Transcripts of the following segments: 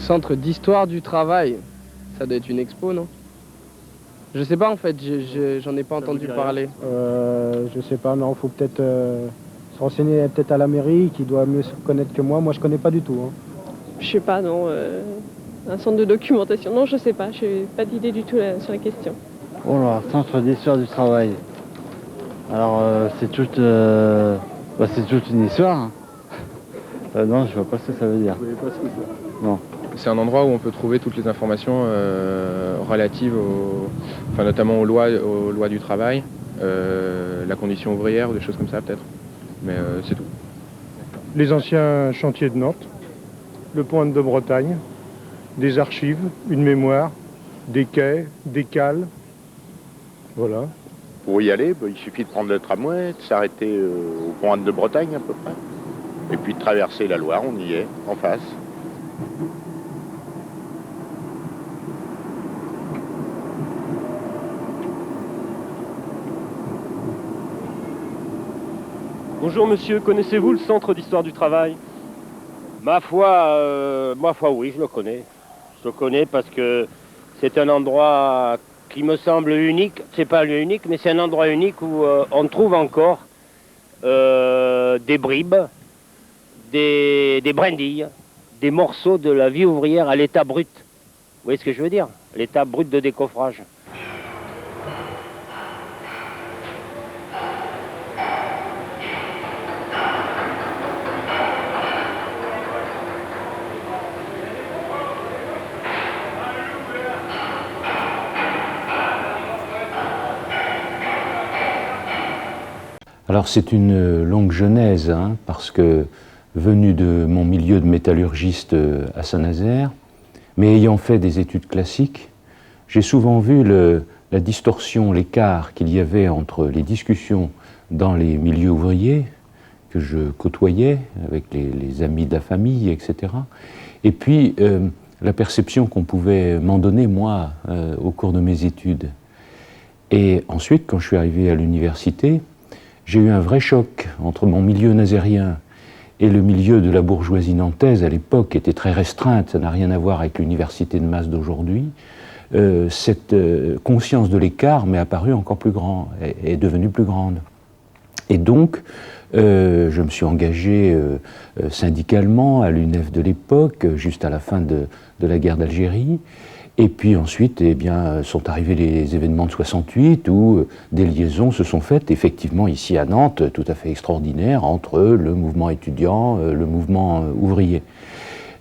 Centre d'histoire du travail. Ça doit être une expo, non? Je sais pas en fait, j'en ai pas entendu parler. Je sais pas, non, faut peut-être se renseigner peut-être à la mairie qui doit mieux se connaître que moi. Moi, je connais pas du tout. Hein. Je sais pas, non. Un centre de documentation. Non, je sais pas. Je n'ai pas d'idée du tout sur la question. Oh là, centre d'histoire du travail. Alors, c'est toute une histoire. Hein. Non, je vois pas ce que ça veut dire. Vous voyez pas ce que c'est? Non. C'est un endroit où on peut trouver toutes les informations relatives notamment aux lois du travail, la condition ouvrière, ou des choses comme ça peut-être. Mais c'est tout. Les anciens chantiers de Nantes, le pont de Bretagne, des archives, une mémoire, des quais, des cales. Voilà. Pour y aller, il suffit de prendre le tramway, de s'arrêter au pont de Bretagne à peu près. Et puis de traverser la Loire, on y est, en face. Bonjour monsieur, connaissez-vous le Centre d'histoire du travail? Ma foi, oui, je le connais. Je le connais parce que c'est un endroit qui me semble unique. C'est pas un lieu unique, mais c'est un endroit unique où on trouve encore des bribes, des brindilles, des morceaux de la vie ouvrière à l'état brut. Vous voyez ce que je veux dire? L'état brut de décoffrage. Alors c'est une longue genèse, hein, parce que venu de mon milieu de métallurgiste à Saint-Nazaire, mais ayant fait des études classiques, j'ai souvent vu la distorsion, l'écart qu'il y avait entre les discussions dans les milieux ouvriers, que je côtoyais avec les amis de la famille, etc., et puis la perception qu'on pouvait m'en donner, moi, au cours de mes études. Et ensuite, quand je suis arrivé à l'université, j'ai eu un vrai choc entre mon milieu nazérien et le milieu de la bourgeoisie nantaise à l'époque, qui était très restreinte, ça n'a rien à voir avec l'université de masse d'aujourd'hui. Cette conscience de l'écart m'est apparue encore plus grande, est devenue plus grande. Et donc, je me suis engagé syndicalement à l'UNEF de l'époque, juste à la fin de la guerre d'Algérie. Et puis ensuite, eh bien, sont arrivés les événements de 68 où des liaisons se sont faites, effectivement, ici à Nantes, tout à fait extraordinaires, entre le mouvement étudiant, le mouvement ouvrier.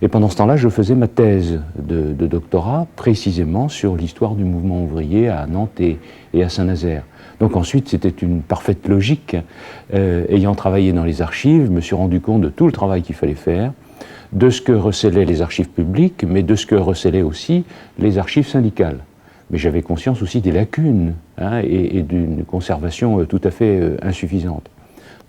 Et pendant ce temps-là, je faisais ma thèse de doctorat, précisément sur l'histoire du mouvement ouvrier à Nantes et à Saint-Nazaire. Donc ensuite, c'était une parfaite logique. Ayant travaillé dans les archives, je me suis rendu compte de tout le travail qu'il fallait faire, de ce que recélaient les archives publiques, mais de ce que recélaient aussi les archives syndicales. Mais j'avais conscience aussi des lacunes et d'une conservation tout à fait insuffisante.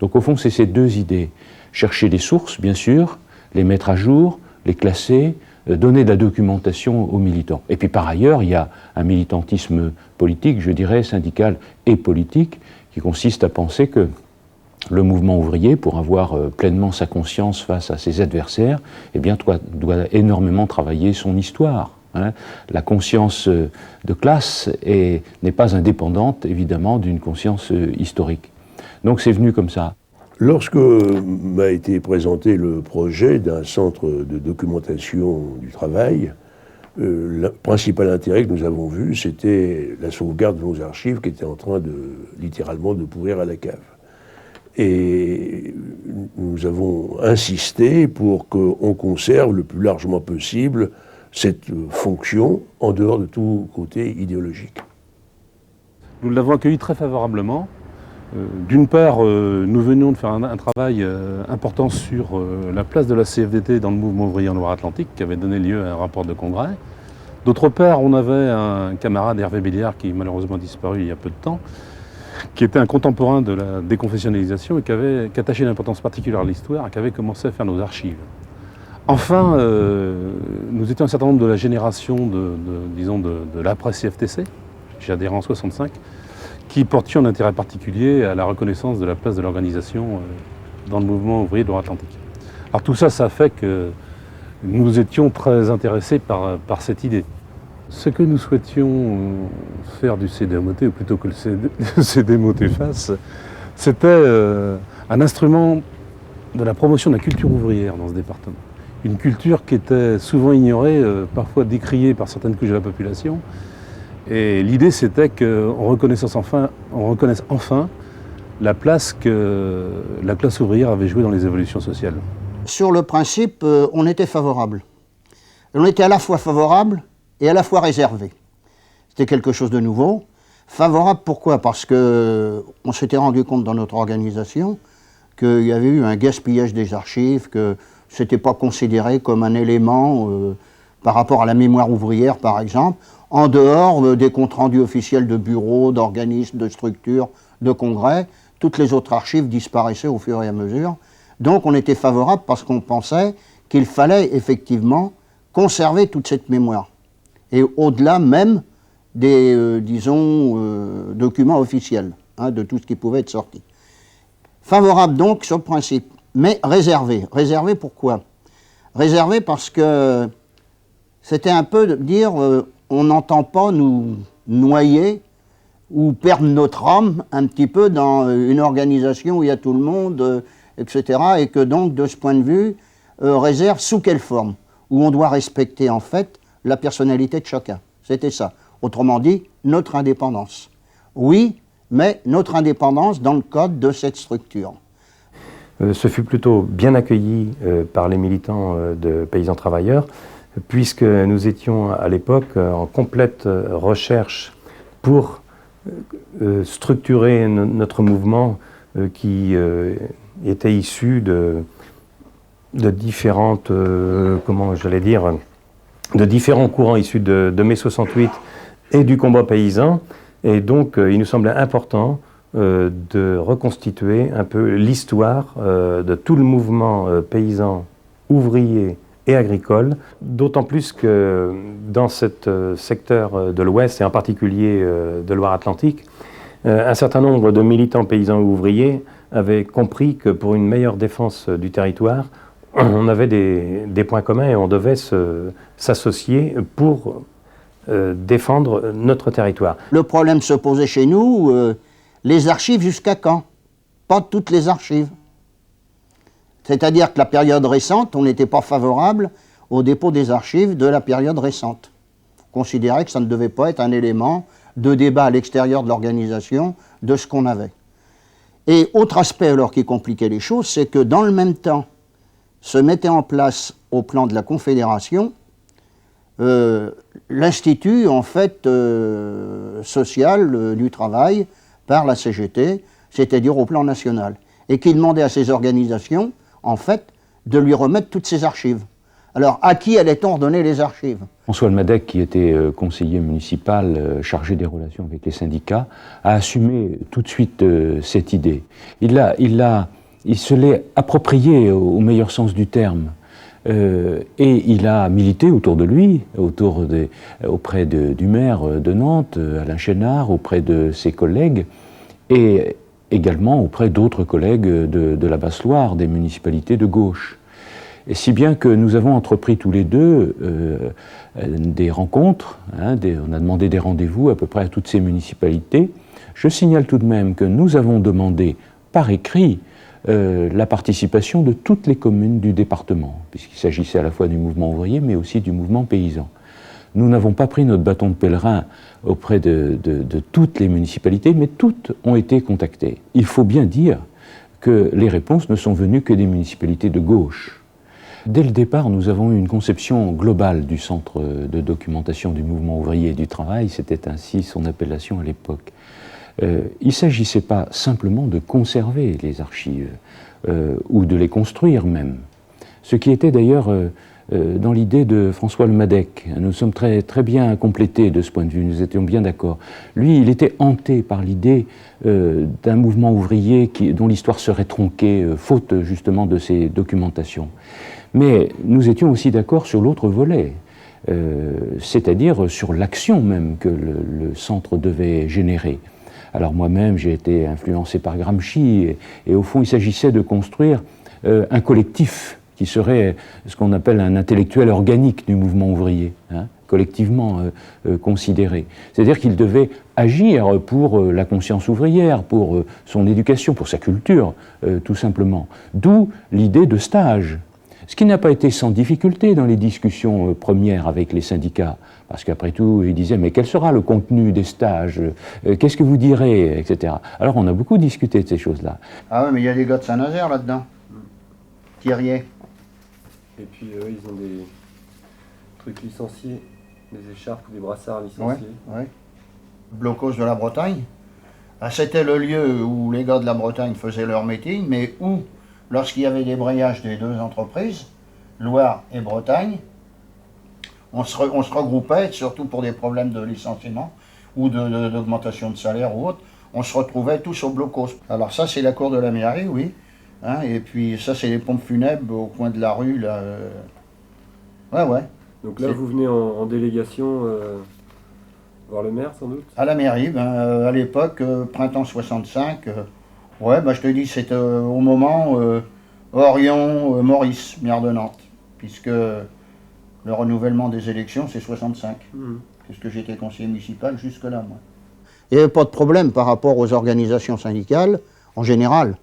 Donc au fond, c'est ces deux idées. Chercher les sources, bien sûr, les mettre à jour, les classer, donner de la documentation aux militants. Et puis par ailleurs, il y a un militantisme politique, je dirais, syndical et politique, qui consiste à penser que le mouvement ouvrier, pour avoir pleinement sa conscience face à ses adversaires, eh bien, doit énormément travailler son histoire. Hein. La conscience de classe n'est pas indépendante, évidemment, d'une conscience historique. Donc c'est venu comme ça. Lorsque m'a été présenté le projet d'un centre de documentation du travail, le principal intérêt que nous avons vu, c'était la sauvegarde de nos archives qui étaient en train littéralement de pourrir à la cave. Et nous avons insisté pour qu'on conserve le plus largement possible cette fonction en dehors de tout côté idéologique. Nous l'avons accueilli très favorablement. D'une part, nous venions de faire un travail important sur la place de la CFDT dans le mouvement ouvrier en Loire-Atlantique, qui avait donné lieu à un rapport de congrès. D'autre part, on avait un camarade, Hervé Béliard, qui malheureusement a disparu il y a peu de temps, qui était un contemporain de la déconfessionnalisation et qui attachait une importance particulière à l'histoire et qui avait commencé à faire nos archives. Enfin, nous étions un certain nombre de la génération de l'après-CFTC, j'ai adhéré en 65, qui portions un intérêt particulier à la reconnaissance de la place de l'organisation dans le mouvement ouvrier de Loire-Atlantique. Alors tout ça, ça fait que Nous étions très intéressés par cette idée. Ce que nous souhaitions faire du CDMOT, ou plutôt que le CDMOT fasse, c'était un instrument de la promotion de la culture ouvrière dans ce département. Une culture qui était souvent ignorée, parfois décriée par certaines couches de la population. Et l'idée, c'était qu'on reconnaisse enfin la place que la classe ouvrière avait jouée dans les évolutions sociales. Sur le principe, on était favorable. On était à la fois favorable et à la fois réservé. C'était quelque chose de nouveau. Favorable, pourquoi? Parce qu'on s'était rendu compte dans notre organisation qu'il y avait eu un gaspillage des archives, que ce n'était pas considéré comme un élément par rapport à la mémoire ouvrière, par exemple, en dehors des comptes rendus officiels de bureaux, d'organismes, de structures, de congrès. Toutes les autres archives disparaissaient au fur et à mesure. Donc on était favorable parce qu'on pensait qu'il fallait effectivement conserver toute cette mémoire. Et au-delà même des, documents officiels, de tout ce qui pouvait être sorti. Favorable donc sur le principe, mais réservé. Réservé pourquoi? Réservé parce que c'était un peu de dire on n'entend pas nous noyer ou perdre notre âme un petit peu dans une organisation où il y a tout le monde, etc. Et que donc de ce point de vue, réserve sous quelle forme? Où on doit respecter en fait la personnalité de chacun. C'était ça. Autrement dit, notre indépendance. Oui, mais notre indépendance dans le cadre de cette structure. Ce fut plutôt bien accueilli par les militants de Paysans Travailleurs, puisque nous étions à l'époque en complète recherche pour structurer notre mouvement qui était issu de différentes, de différents courants issus de mai 68 et du combat paysan. Et donc, il nous semblait important de reconstituer un peu l'histoire de tout le mouvement paysan, ouvrier et agricole, d'autant plus que dans ce secteur de l'Ouest, et en particulier de Loire-Atlantique, un certain nombre de militants paysans et ouvriers avaient compris que pour une meilleure défense du territoire, on avait des points communs et on devait s'associer pour défendre notre territoire. Le problème se posait chez nous, les archives jusqu'à quand? Pas toutes les archives. C'est-à-dire que la période récente, on n'était pas favorable au dépôt des archives de la période récente. On considérait que ça ne devait pas être un élément de débat à l'extérieur de l'organisation de ce qu'on avait. Et autre aspect alors qui compliquait les choses, c'est que dans le même temps, se mettait en place au plan de la Confédération l'institut en fait social du travail par la CGT, c'est-à-dire au plan national, et qui demandait à ces organisations en fait de lui remettre toutes ces archives. Alors à qui allait-on redonner les archives? François Almadec, qui était conseiller municipal chargé des relations avec les syndicats, a assumé tout de suite cette idée. Il se l'est approprié au meilleur sens du terme. Et il a milité autour de lui, auprès du maire de Nantes, Alain Chénard, auprès de ses collègues, et également auprès d'autres collègues de la Basse-Loire, des municipalités de gauche. Et si bien que nous avons entrepris tous les deux des rencontres, on a demandé des rendez-vous à peu près à toutes ces municipalités. Je signale tout de même que nous avons demandé par écrit la participation de toutes les communes du département, puisqu'il s'agissait à la fois du mouvement ouvrier, mais aussi du mouvement paysan. Nous n'avons pas pris notre bâton de pèlerin auprès de toutes les municipalités, mais toutes ont été contactées. Il faut bien dire que les réponses ne sont venues que des municipalités de gauche. Dès le départ, nous avons eu une conception globale du centre de documentation du mouvement ouvrier et du travail, c'était ainsi son appellation à l'époque. Il ne s'agissait pas simplement de conserver les archives, ou de les construire même. Ce qui était d'ailleurs dans l'idée de François Almadec. Nous sommes très, très bien complétés de ce point de vue, nous étions bien d'accord. Lui, il était hanté par l'idée d'un mouvement ouvrier dont l'histoire serait tronquée, faute justement de ces documentations. Mais nous étions aussi d'accord sur l'autre volet, c'est-à-dire sur l'action même que le centre devait générer. Alors moi-même, j'ai été influencé par Gramsci, et au fond, il s'agissait de construire un collectif qui serait ce qu'on appelle un intellectuel organique du mouvement ouvrier, hein, collectivement considéré. C'est-à-dire qu'il devait agir pour la conscience ouvrière, pour son éducation, pour sa culture, tout simplement. D'où l'idée de stage. Ce qui n'a pas été sans difficulté dans les discussions premières avec les syndicats, parce qu'après tout, ils disaient « mais quel sera le contenu des stages? Qu'est-ce que vous direz ?» etc. Alors on a beaucoup discuté de ces choses-là. Ah oui, mais il y a des gars de Saint-Nazaire là-dedans. Thierrier. Et puis eux, ils ont des trucs licenciés, des écharpes ou des brassards licenciés. Ouais. Blocos de la Bretagne. Ah, c'était le lieu où les gars de la Bretagne faisaient leur meeting, mais où, lorsqu'il y avait des brayages des deux entreprises, Loire et Bretagne, on se regroupait, surtout pour des problèmes de licenciement ou d'augmentation de salaire ou autre, on se retrouvait tous au blocos. Alors ça, c'est la cour de la mairie, oui. Hein, et puis ça, c'est les pompes funèbres au coin de la rue, là. Ouais. Donc là, vous venez en délégation voir le maire, sans doute? À la mairie, à l'époque, printemps 65, je te dis, c'était au moment Orion, Maurice, maire de Nantes, puisque le renouvellement des élections, c'est 65. Puisque j'étais conseiller municipal jusque-là, moi. Il n'y avait pas de problème par rapport aux organisations syndicales, en général.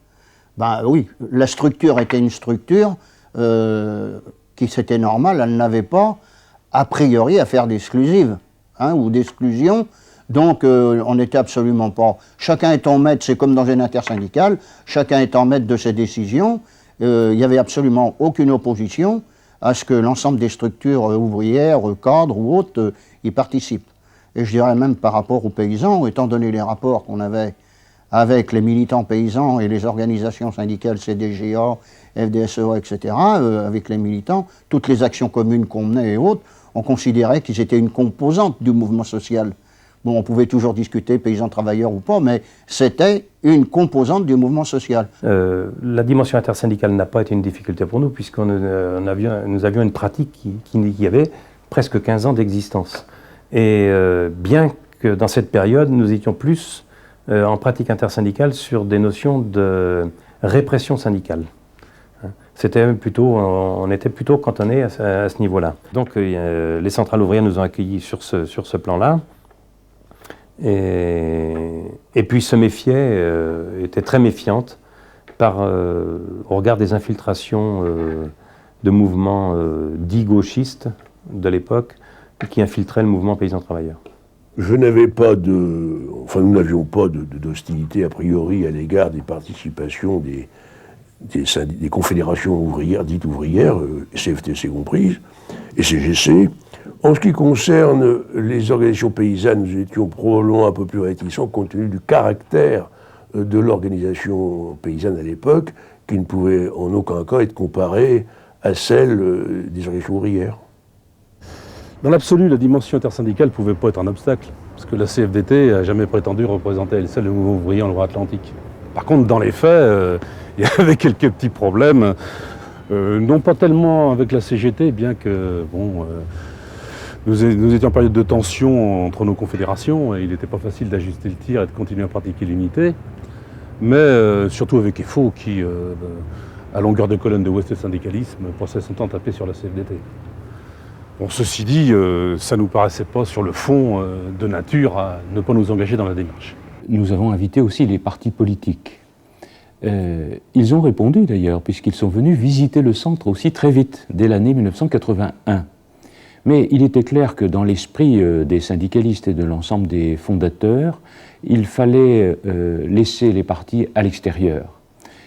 Oui, la structure était une structure qui, c'était normal, elle n'avait pas, a priori, à faire d'exclusive, hein, ou d'exclusion. Donc, on n'était absolument pas... Chacun étant maître, c'est comme dans une intersyndicale, chacun étant maître de ses décisions, il n'y avait absolument aucune opposition à ce que l'ensemble des structures ouvrières, cadres ou autres, y participent. Et je dirais même par rapport aux paysans, étant donné les rapports qu'on avait avec les militants paysans et les organisations syndicales CDGA, FDSEA, etc., avec les militants, toutes les actions communes qu'on menait et autres, on considérait qu'ils étaient une composante du mouvement social. Bon, on pouvait toujours discuter paysans travailleurs ou pas, mais c'était une composante du mouvement social. La dimension intersyndicale n'a pas été une difficulté pour nous, nous avions une pratique qui avait presque 15 ans d'existence. Et bien que dans cette période, nous étions plus en pratique intersyndicale sur des notions de répression syndicale. C'était plutôt, on était plutôt cantonnés à ce niveau-là. Donc les centrales ouvrières nous ont accueillis sur ce plan-là. Et puis se méfiaient, étaient très méfiantes au regard des infiltrations de mouvements dits gauchistes de l'époque qui infiltraient le mouvement paysan-travailleur. Nous n'avions pas d'hostilité a priori à l'égard des participations des confédérations ouvrières, dites ouvrières, CFTC comprises, et CGC. En ce qui concerne les organisations paysannes, nous étions probablement un peu plus réticents compte tenu du caractère de l'organisation paysanne à l'époque, qui ne pouvait en aucun cas être comparée à celle des organisations ouvrières. Dans l'absolu, la dimension intersyndicale ne pouvait pas être un obstacle, parce que la CFDT n'a jamais prétendu représenter elle seule le mouvement ouvrier en Loire-Atlantique. Par contre, dans les faits, il y avait quelques petits problèmes, non pas tellement avec la CGT, bien que, nous étions en période de tension entre nos confédérations, et il n'était pas facile d'ajuster le tir et de continuer à pratiquer l'unité, mais surtout avec EFO qui, à longueur de colonne de Ouest syndicalisme, passait son temps à taper sur la CFDT. Bon, ceci dit, ça ne nous paraissait pas sur le fond de nature à ne pas nous engager dans la démarche. Nous avons invité aussi les partis politiques. Ils ont répondu d'ailleurs, puisqu'ils sont venus visiter le centre aussi très vite, dès l'année 1981. Mais il était clair que dans l'esprit des syndicalistes et de l'ensemble des fondateurs, il fallait laisser les partis à l'extérieur.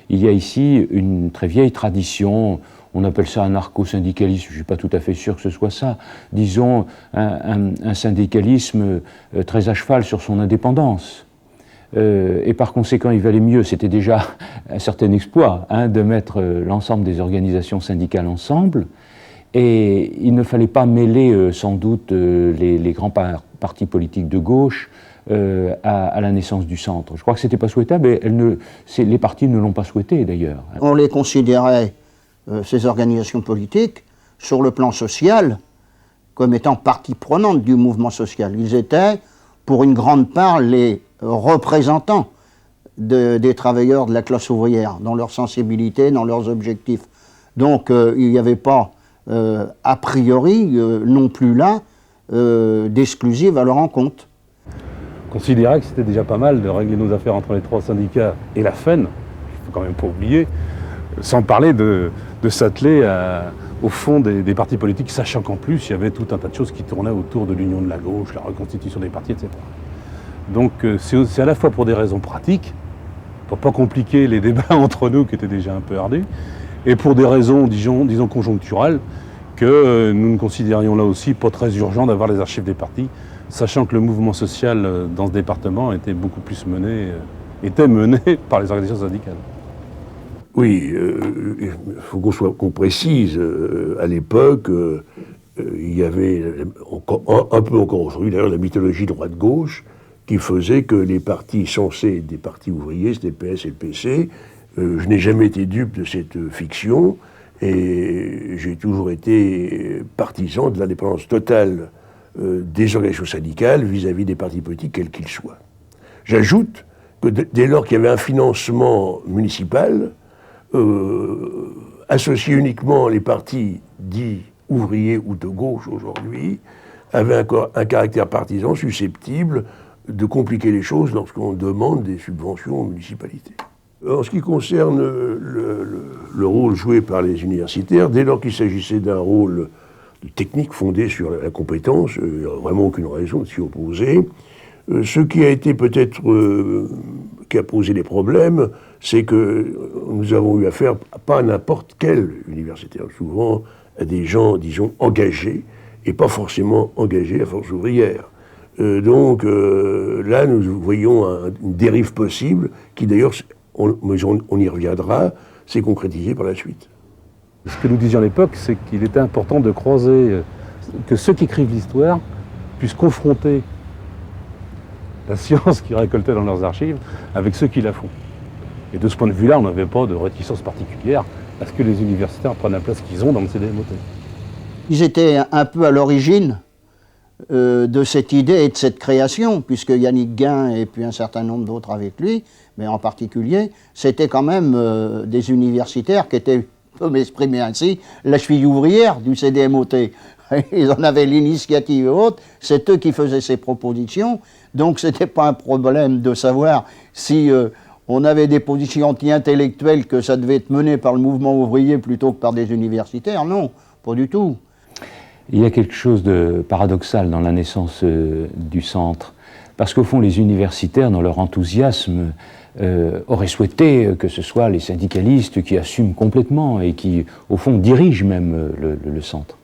Il y a ici une très vieille tradition, on appelle ça anarcho-syndicalisme, je ne suis pas tout à fait sûr que ce soit ça, disons un syndicalisme très à cheval sur son indépendance. Et par conséquent, il valait mieux, c'était déjà un certain exploit, de mettre l'ensemble des organisations syndicales ensemble, et il ne fallait pas mêler sans doute les grands partis politiques de gauche à la naissance du centre. Je crois que ce n'était pas souhaitable, et les partis ne l'ont pas souhaité d'ailleurs. On les considérait, ces organisations politiques, sur le plan social, comme étant partie prenante du mouvement social. Ils étaient, pour une grande part, les représentants des travailleurs de la classe ouvrière, dans leur sensibilité, dans leurs objectifs. Donc il n'y avait pas, a priori, non plus là, d'exclusive à leur encontre. On considérait que c'était déjà pas mal de régler nos affaires entre les 3 syndicats et la FEN, il ne faut quand même pas oublier, sans parler de s'atteler au fond des partis politiques, sachant qu'en plus il y avait tout un tas de choses qui tournaient autour de l'union de la gauche, la reconstitution des partis, etc. Donc c'est à la fois pour des raisons pratiques, pour pas compliquer les débats entre nous qui étaient déjà un peu ardus, et pour des raisons, disons conjoncturelles, que nous ne considérions là aussi pas très urgent d'avoir les archives des partis, sachant que le mouvement social dans ce département était beaucoup plus mené par les organisations syndicales. Oui, il faut qu'on précise, à l'époque, il y avait un peu encore aujourd'hui, d'ailleurs, la mythologie droite-gauche, qui faisait que les partis censés être des partis ouvriers, c'était le PS et le PC. Je n'ai jamais été dupe de cette fiction, et j'ai toujours été partisan de l'indépendance totale des organisations syndicales vis-à-vis des partis politiques, quels qu'ils soient. J'ajoute que dès lors qu'il y avait un financement municipal, associer uniquement les partis dits ouvriers ou de gauche aujourd'hui, avait un caractère partisan susceptible de compliquer les choses lorsqu'on demande des subventions aux municipalités. En ce qui concerne le rôle joué par les universitaires, dès lors qu'il s'agissait d'un rôle technique fondé sur la compétence, il n'y a vraiment aucune raison de s'y opposer. Ce qui a été peut-être, qui a posé des problèmes, c'est que nous avons eu affaire pas à n'importe quel universitaire, souvent à des gens, disons, engagés, et pas forcément engagés à force ouvrière. Donc là, nous voyons une dérive possible, qui d'ailleurs, on y reviendra, s'est concrétisée par la suite. Ce que nous disions à l'époque, c'est qu'il était important de croiser, que ceux qui écrivent l'histoire puissent confronter la science qu'ils récoltaient dans leurs archives avec ceux qui la font. Et de ce point de vue-là, on n'avait pas de réticence particulière à ce que les universitaires prennent la place qu'ils ont dans le CDMOT. Ils étaient un peu à l'origine de cette idée et de cette création, puisque Yannick Guin et puis un certain nombre d'autres avec lui, mais en particulier, c'était quand même des universitaires qui étaient, peut m'exprimer ainsi, la cheville ouvrière du CDMOT. Ils en avaient l'initiative haute, c'est eux qui faisaient ces propositions, donc c'était pas un problème de savoir si on avait des positions anti-intellectuelles que ça devait être mené par le mouvement ouvrier plutôt que par des universitaires, non, pas du tout. Il y a quelque chose de paradoxal dans la naissance du centre, parce qu'au fond, les universitaires, dans leur enthousiasme, auraient souhaité que ce soit les syndicalistes qui assument complètement et qui, au fond, dirigent même le centre.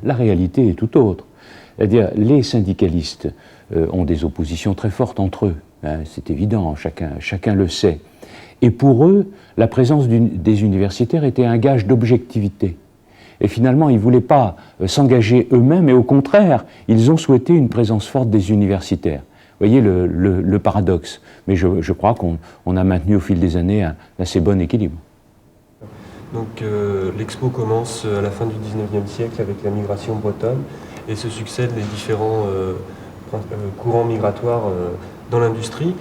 La réalité est tout autre. C'est-à-dire, les syndicalistes ont des oppositions très fortes entre eux, hein, c'est évident, chacun le sait. Et pour eux, la présence des universitaires était un gage d'objectivité. Et finalement, ils ne voulaient pas s'engager eux-mêmes, et au contraire, ils ont souhaité une présence forte des universitaires. Vous voyez le paradoxe. Mais je crois qu'on a maintenu au fil des années un assez bon équilibre. Donc l'expo commence à la fin du 19e siècle avec la migration bretonne et se succèdent les différents courants migratoires dans l'industrie.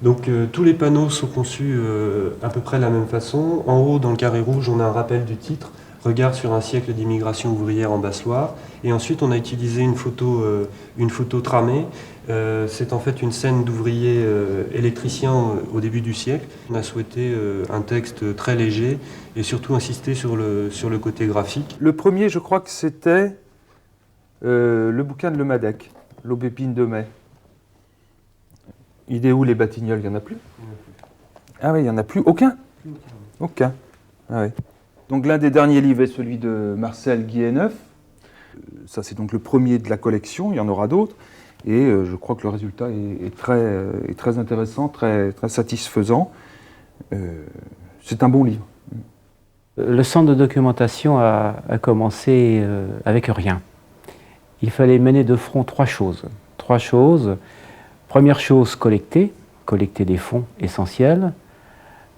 Donc tous les panneaux sont conçus à peu près de la même façon. En haut, dans le carré rouge, on a un rappel du titre, Regard sur un siècle d'immigration ouvrière en Basse-Loire. Et ensuite, on a utilisé une photo tramée. C'est en fait une scène d'ouvriers électriciens au début du siècle. On a souhaité un texte très léger et surtout insister sur le côté graphique. Le premier, je crois que c'était le bouquin de Lemadec, L'Aubépine de mai. Il est où les Batignolles? Il n'y en a plus? Ah oui, il n'y en a plus? Aucun? Aucun. Ah oui. Donc l'un des derniers livres est celui de Marcel Guilleneuf. Ça, c'est donc le premier de la collection, il y en aura d'autres. Et je crois que le résultat est très intéressant, très satisfaisant. C'est un bon livre. Le centre de documentation a commencé avec rien. Il fallait mener de front trois choses. Première chose, collecter des fonds essentiels.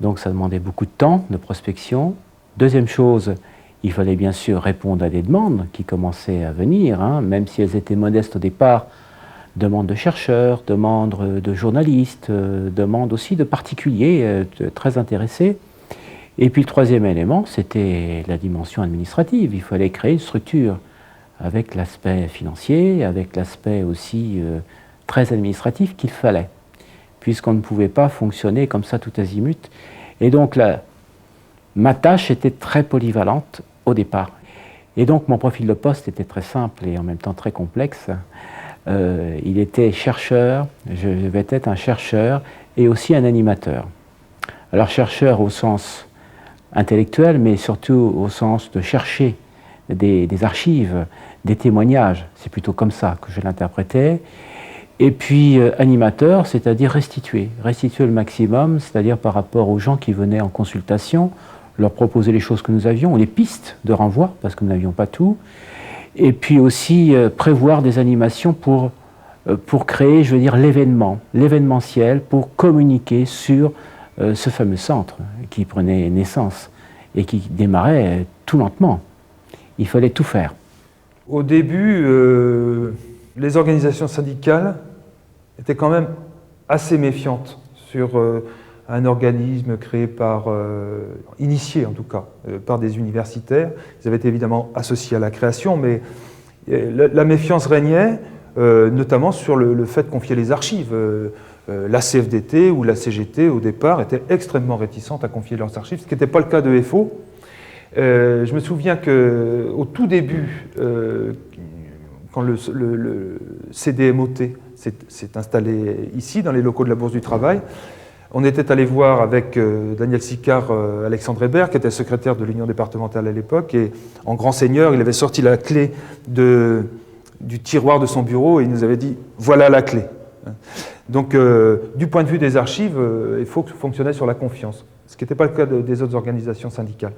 Donc ça demandait beaucoup de temps, de prospection. Deuxième chose, il fallait bien sûr répondre à des demandes qui commençaient à venir, hein, même si elles étaient modestes au départ. Demandes de chercheurs, demandes de journalistes, demandes aussi de particuliers très intéressés. Et puis le troisième élément, c'était la dimension administrative. Il fallait créer une structure avec l'aspect financier, avec l'aspect aussi très administratif qu'il fallait, puisqu'on ne pouvait pas fonctionner comme ça tout azimut. Et donc ma tâche était très polyvalente au départ. Et donc mon profil de poste était très simple et en même temps très complexe. Il était chercheur, je devais être un chercheur et aussi un animateur. Alors chercheur au sens intellectuel, mais surtout au sens de chercher des archives, des témoignages. C'est plutôt comme ça que je l'interprétais. Et puis animateur, c'est-à-dire restituer le maximum, c'est-à-dire par rapport aux gens qui venaient en consultation, leur proposer les choses que nous avions, les pistes de renvoi, parce que nous n'avions pas tout, et puis aussi prévoir des animations pour créer, je veux dire, l'événementiel, pour communiquer sur ce fameux centre qui prenait naissance et qui démarrait tout lentement. Il fallait tout faire. Au début, les organisations syndicales étaient quand même assez méfiantes sur un organisme créé initié en tout cas, par des universitaires. Ils avaient été évidemment associés à la création, mais la méfiance régnait, notamment sur le fait de confier les archives. La CFDT ou la CGT, au départ, étaient extrêmement réticentes à confier leurs archives, ce qui n'était pas le cas de FO. Je me souviens qu'au tout début, quand le CDMOT s'est installé ici, dans les locaux de la Bourse du Travail, on était allé voir avec Daniel Sicard, Alexandre Hébert, qui était secrétaire de l'Union départementale à l'époque, et en grand seigneur, il avait sorti la clé du tiroir de son bureau et il nous avait dit « voilà la clé ». Donc, du point de vue des archives, il faut fonctionner sur la confiance, ce qui n'était pas le cas des autres organisations syndicales.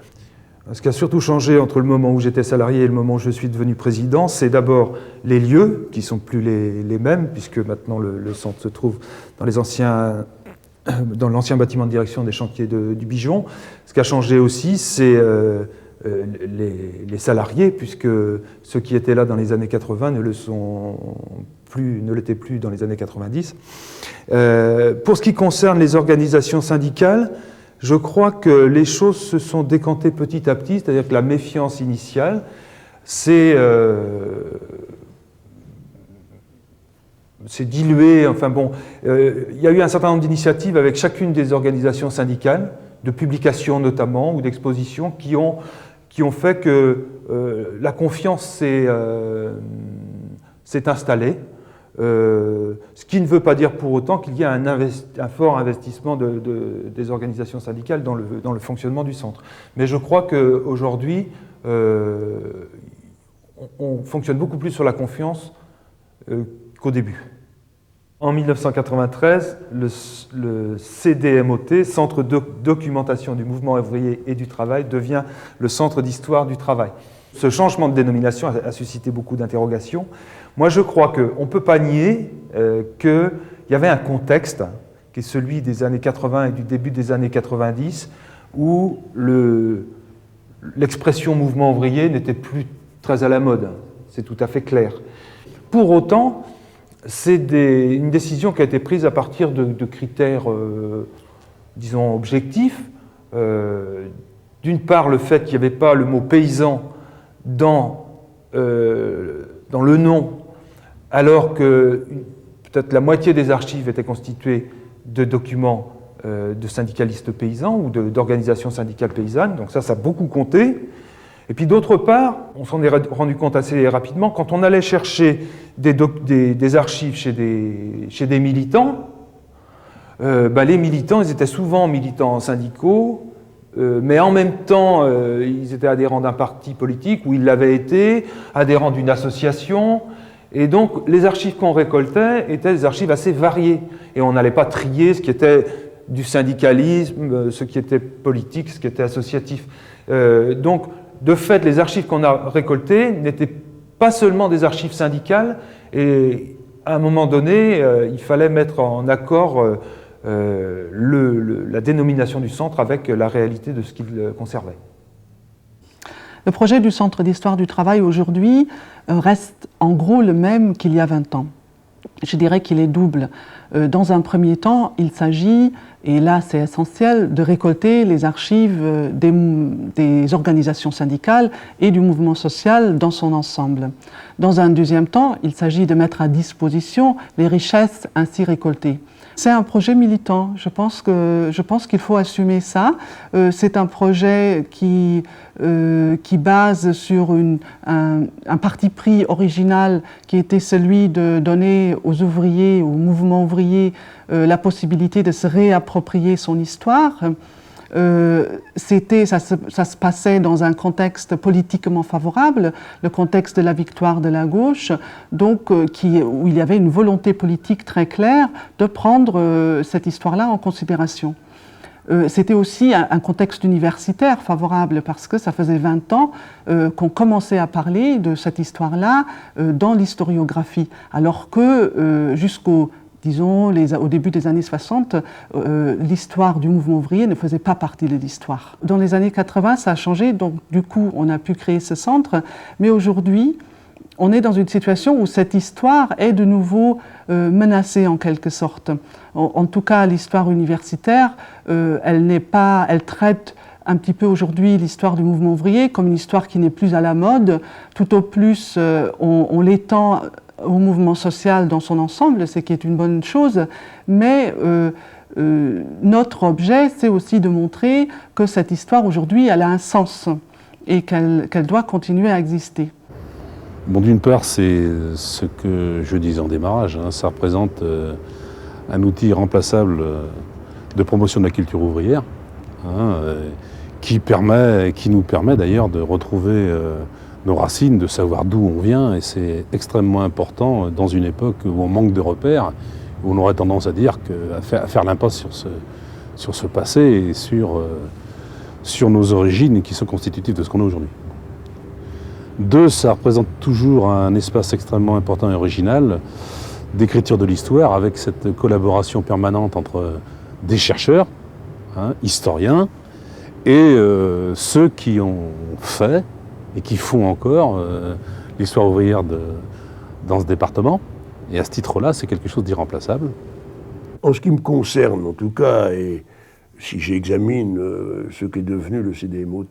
Ce qui a surtout changé entre le moment où j'étais salarié et le moment où je suis devenu président, c'est d'abord les lieux, qui ne sont plus les mêmes, puisque maintenant le centre se trouve dans l'ancien bâtiment de direction des chantiers du Bijon. Ce qui a changé aussi, c'est les salariés, puisque ceux qui étaient là dans les années 80 ne l'étaient plus dans les années 90. Pour ce qui concerne les organisations syndicales, je crois que les choses se sont décantées petit à petit, c'est-à-dire que la méfiance initiale s'est diluée. Enfin bon, il y a eu un certain nombre d'initiatives avec chacune des organisations syndicales, de publications notamment, ou d'expositions, qui ont fait que la confiance s'est installée. Ce qui ne veut pas dire pour autant qu'il y a un fort investissement des organisations syndicales dans le fonctionnement du centre. Mais je crois qu'aujourd'hui, on fonctionne beaucoup plus sur la confiance qu'au début. En 1993, le CDMOT, Centre de documentation du mouvement ouvrier et du travail, devient le Centre d'histoire du travail. Ce changement de dénomination a suscité beaucoup d'interrogations. Moi, je crois qu'on ne peut pas nier qu'il y avait un contexte, qui est celui des années 80 et du début des années 90, où l'expression mouvement ouvrier n'était plus très à la mode. C'est tout à fait clair. Pour autant, c'est une décision qui a été prise à partir de critères, disons, objectifs. D'une part, le fait qu'il n'y avait pas le mot paysan dans le nom, alors que peut-être la moitié des archives étaient constituées de documents de syndicalistes paysans ou d'organisations syndicales paysannes, donc ça a beaucoup compté. Et puis d'autre part, on s'en est rendu compte assez rapidement, quand on allait chercher des archives chez des militants, les militants, ils étaient souvent militants syndicaux, mais en même temps, ils étaient adhérents d'un parti politique, ou ils l'avaient été, adhérents d'une association. Et donc, les archives qu'on récoltait étaient des archives assez variées. Et on n'allait pas trier ce qui était du syndicalisme, ce qui était politique, ce qui était associatif. Donc, de fait, les archives qu'on a récoltées n'étaient pas seulement des archives syndicales. Et à un moment donné, il fallait mettre en accord la dénomination du centre avec la réalité de ce qu'il conservait. Le projet du Centre d'histoire du travail aujourd'hui reste en gros le même qu'il y a 20 ans. je dirais qu'il est double. Dans un premier temps, il s'agit, et là c'est essentiel, de récolter les archives des organisations syndicales et du mouvement social dans son ensemble. Dans un deuxième temps, il s'agit de mettre à disposition les richesses ainsi récoltées. C'est un projet militant, je pense qu'il faut assumer ça. C'est un projet qui base sur un parti pris original qui était celui de donner aux ouvriers, au mouvement ouvrier, la possibilité de se réapproprier son histoire. Ça se passait dans un contexte politiquement favorable, le contexte de la victoire de la gauche, donc où il y avait une volonté politique très claire de prendre cette histoire-là en considération. C'était aussi un contexte universitaire favorable parce que ça faisait 20 ans qu'on commençait à parler de cette histoire-là dans l'historiographie, alors que jusqu'au au début des années 60, l'histoire du mouvement ouvrier ne faisait pas partie de l'histoire. Dans les années 80, ça a changé, donc du coup, on a pu créer ce centre. Mais aujourd'hui, on est dans une situation où cette histoire est de nouveau menacée en quelque sorte. En tout cas, l'histoire universitaire, elle traite un petit peu aujourd'hui l'histoire du mouvement ouvrier comme une histoire qui n'est plus à la mode. Tout au plus, on l'étend au mouvement social dans son ensemble, ce qui est une bonne chose, mais notre objet, c'est aussi de montrer que cette histoire aujourd'hui, elle a un sens et qu'elle doit continuer à exister. Bon, d'une part, c'est ce que je disais en démarrage, hein, ça représente un outil irremplaçable de promotion de la culture ouvrière, hein, qui nous permet d'ailleurs de retrouver nos racines, de savoir d'où on vient, et c'est extrêmement important dans une époque où on manque de repères, où on aurait tendance à dire à faire l'impasse sur ce passé et sur nos origines qui sont constitutives de ce qu'on est aujourd'hui. Deux, ça représente toujours un espace extrêmement important et original d'écriture de l'histoire, avec cette collaboration permanente entre des chercheurs, hein, historiens, et ceux qui ont fait et qui font encore l'histoire ouvrière dans ce département. Et à ce titre-là, c'est quelque chose d'irremplaçable. En ce qui me concerne, en tout cas, et si j'examine ce qu'est devenu le CDMOT,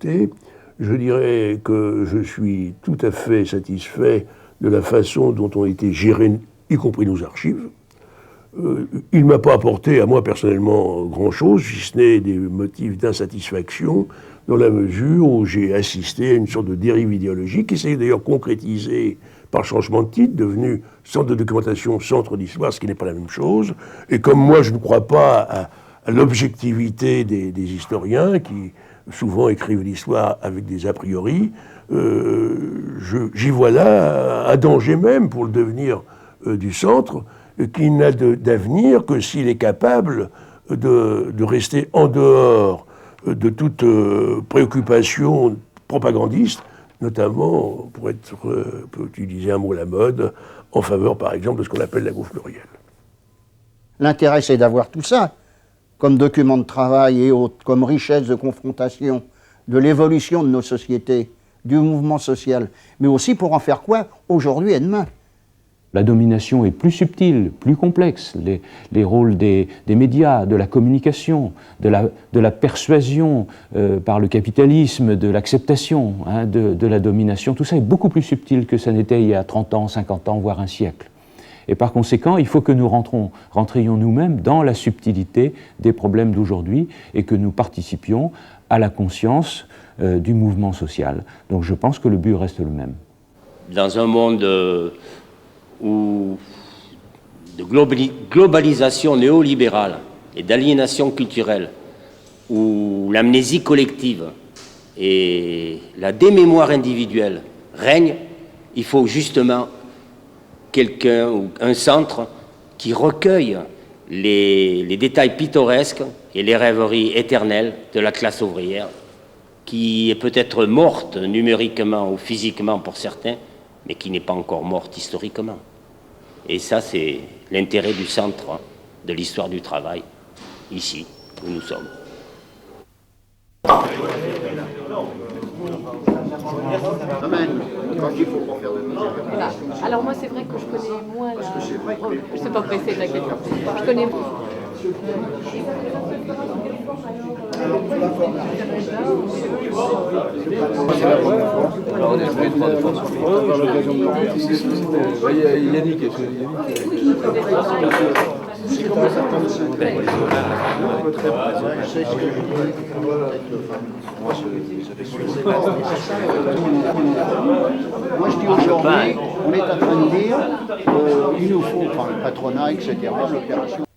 je dirais que je suis tout à fait satisfait de la façon dont ont été gérées, y compris nos archives. Il ne m'a pas apporté, à moi personnellement, grand-chose, si ce n'est des motifs d'insatisfaction, dans la mesure où j'ai assisté à une sorte de dérive idéologique qui s'est d'ailleurs concrétisée par changement de titre, devenu centre de documentation, centre d'histoire, ce qui n'est pas la même chose. Et comme moi, je ne crois pas à l'objectivité des historiens qui souvent écrivent l'histoire avec des a priori, j'y vois là un danger même pour le devenir du centre, qui n'a d'avenir que s'il est capable de rester en dehors de toute préoccupation propagandiste, notamment, pour utiliser un mot à la mode, en faveur, par exemple, de ce qu'on appelle la gauche plurielle. L'intérêt, c'est d'avoir tout ça, comme document de travail et autres, comme richesse de confrontation, de l'évolution de nos sociétés, du mouvement social, mais aussi pour en faire quoi, aujourd'hui et demain. La domination est plus subtile, plus complexe. Les rôles des médias, de la communication, de la persuasion par le capitalisme, de l'acceptation, hein, de la domination, tout ça est beaucoup plus subtil que ça n'était il y a 30 ans, 50 ans, voire un siècle. Et par conséquent, il faut que nous rentrions nous-mêmes dans la subtilité des problèmes d'aujourd'hui et que nous participions à la conscience du mouvement social. Donc je pense que le but reste le même. Dans un monde de globalisation néolibérale et d'aliénation culturelle, où l'amnésie collective et la démémoire individuelle règnent, il faut justement quelqu'un ou un centre qui recueille les détails pittoresques et les rêveries éternelles de la classe ouvrière, qui est peut-être morte numériquement ou physiquement pour certains, mais qui n'est pas encore morte historiquement. Et ça, c'est l'intérêt du centre de l'histoire du travail, ici, où nous sommes. Amen. Voilà. Alors moi, c'est vrai que je connais moins la... Oh, je ne sais pas presser, t'inquiète. Je connais... Alors on est joué 3 fois sur le avoir l'occasion de voir. Yannick est Moi je dis aujourd'hui, on est en train de dire, il nous faut, enfin le patronat, etc., l'opération.